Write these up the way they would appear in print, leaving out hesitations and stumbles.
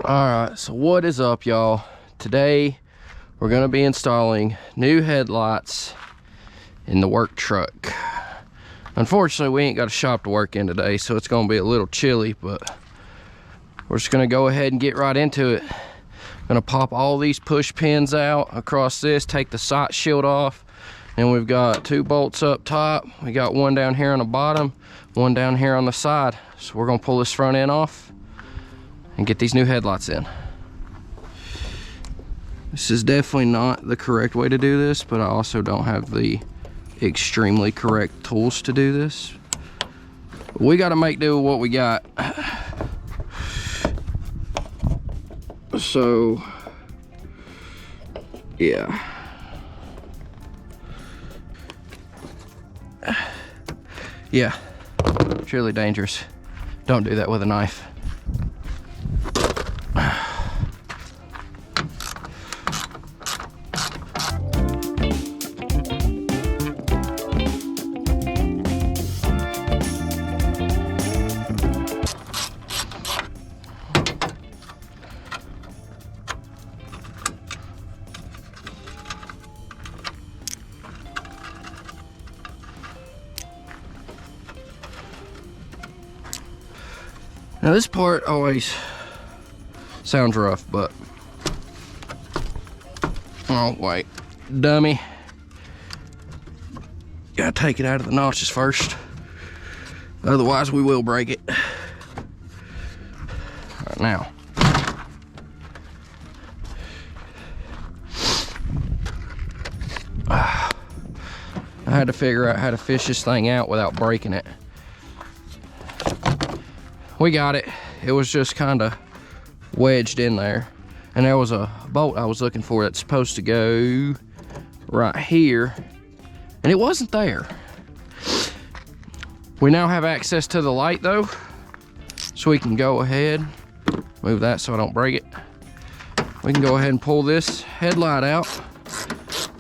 Alright, so what is up, y'all? Today we're gonna be installing new headlights in the work truck. Unfortunately, we ain't got a shop to work in today, so it's gonna be a little chilly, but we're just gonna go ahead and get right into it. Gonna pop all these push pins out across this, take the sight shield off, and we've got 2 bolts up top. We got one down here on the bottom, one down here on the side. So we're gonna pull this front end off and get these new headlights in. This is definitely not the correct way to do this, but I also don't have the extremely correct tools to do this. We got to make do with what we got. So yeah, it's really dangerous. Don't do that with a knife. Now this part always sounds rough, but oh wait, dummy. Gotta take it out of the notches first, otherwise we will break it. Right now. I had to figure out how to fish this thing out without breaking it. We got it. It was just kind of wedged in there, and there was a bolt I was looking for that's supposed to go right here, and it wasn't there. We now have access to the light though, so we can go ahead, move that so I don't break it. We can go ahead and pull this headlight out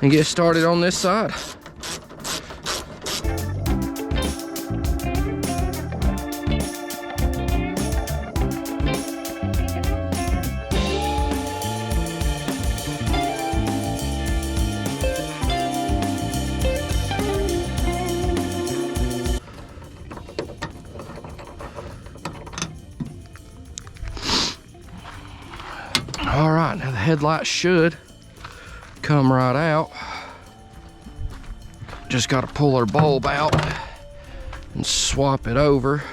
and get started on this side. All right, now the headlight should come right out. Just got to pull our bulb out and swap it over.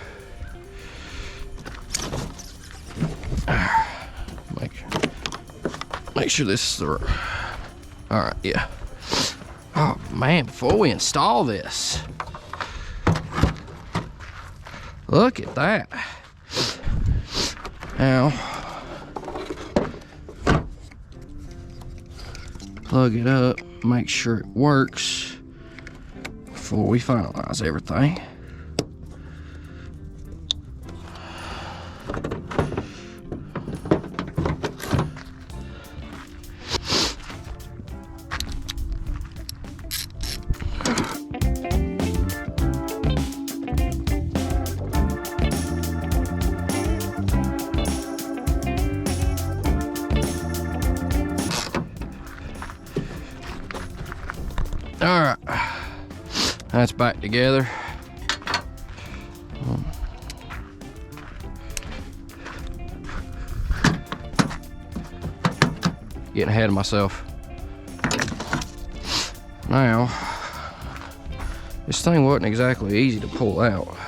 Make sure this is the, all right, yeah. Oh man, before we install this, look at that. Now, plug it up, make sure it works before we finalize everything. All right, that's back together. Getting ahead of myself. Now, this thing wasn't exactly easy to pull out.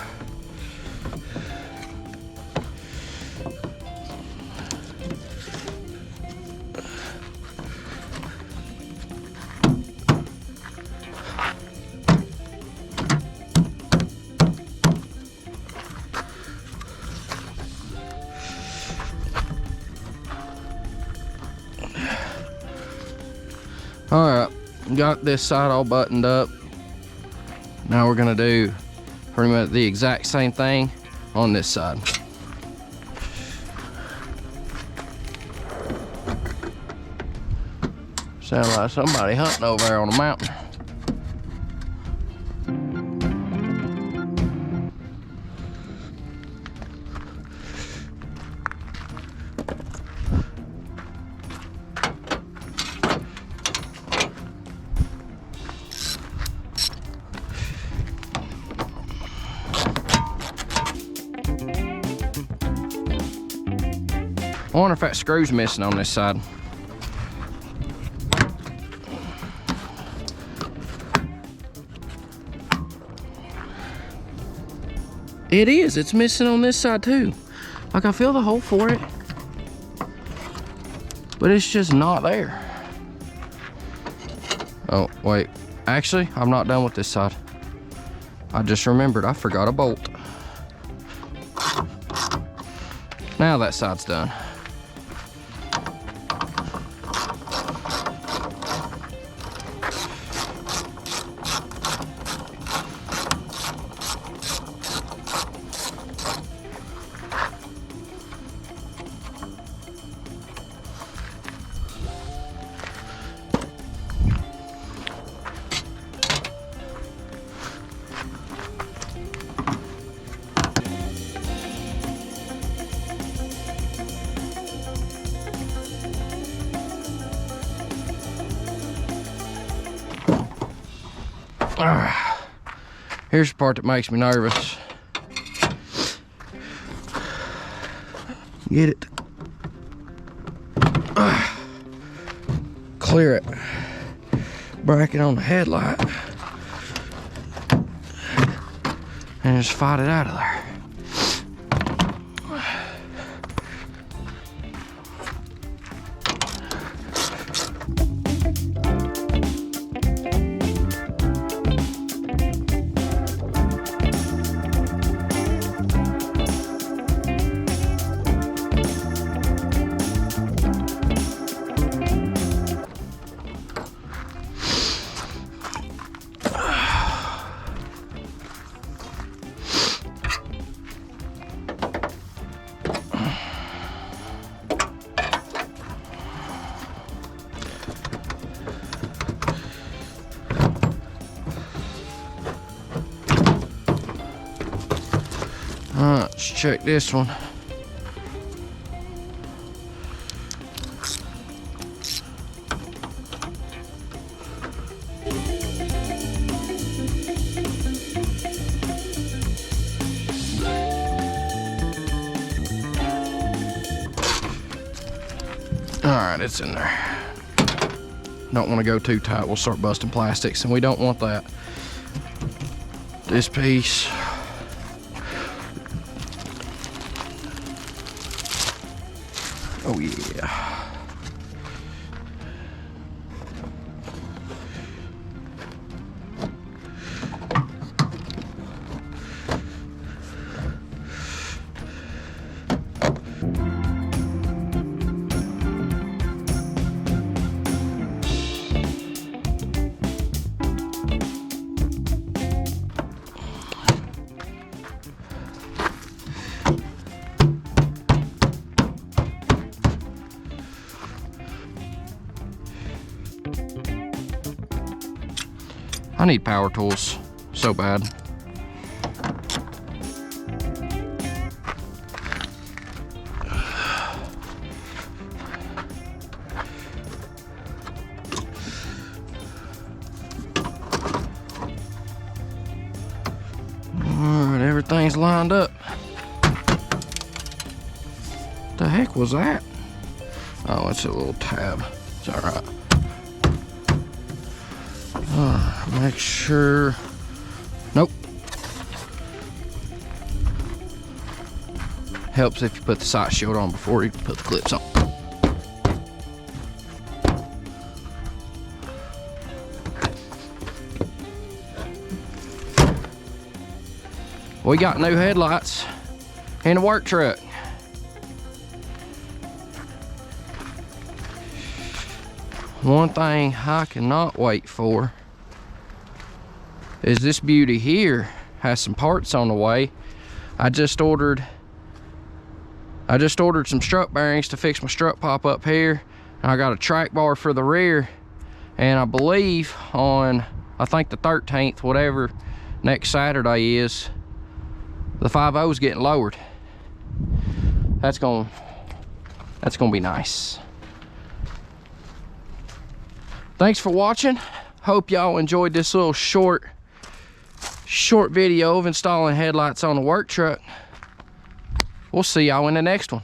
All right, got this side all buttoned up. Now we're gonna do pretty much the exact same thing on this side. Sounds like somebody hunting over there on the mountain. I wonder if that screw's missing on this side. It is, it's missing on this side too. Like I feel the hole for it, but it's just not there. Oh, wait, actually, I'm not done with this side. I just remembered, I forgot a bolt. Now that side's done. Here's the part that makes me nervous. Get it. Clear it. Bracket on the headlight. And just fight it out of there. Let's check this one. All right, it's in there. Don't want to go too tight. We'll start busting plastics, and we don't want that. This piece. Oh yeah. I need power tools so bad. All right, everything's lined up. The heck was that? Oh, it's a little tab. It's all right. Make sure. Nope. Helps if you put the sight shield on before you put the clips on. We got new headlights in the work truck. One thing I cannot wait for is this beauty here. Has some parts on the way. I just ordered some strut bearings to fix my strut pop up here, and I got a track bar for the rear, and I believe on, I think the 13th, whatever next Saturday is, the 5.0's getting lowered. That's gonna be nice. Thanks for watching. Hope y'all enjoyed this little short video of installing headlights on the work truck. We'll see y'all in the next one.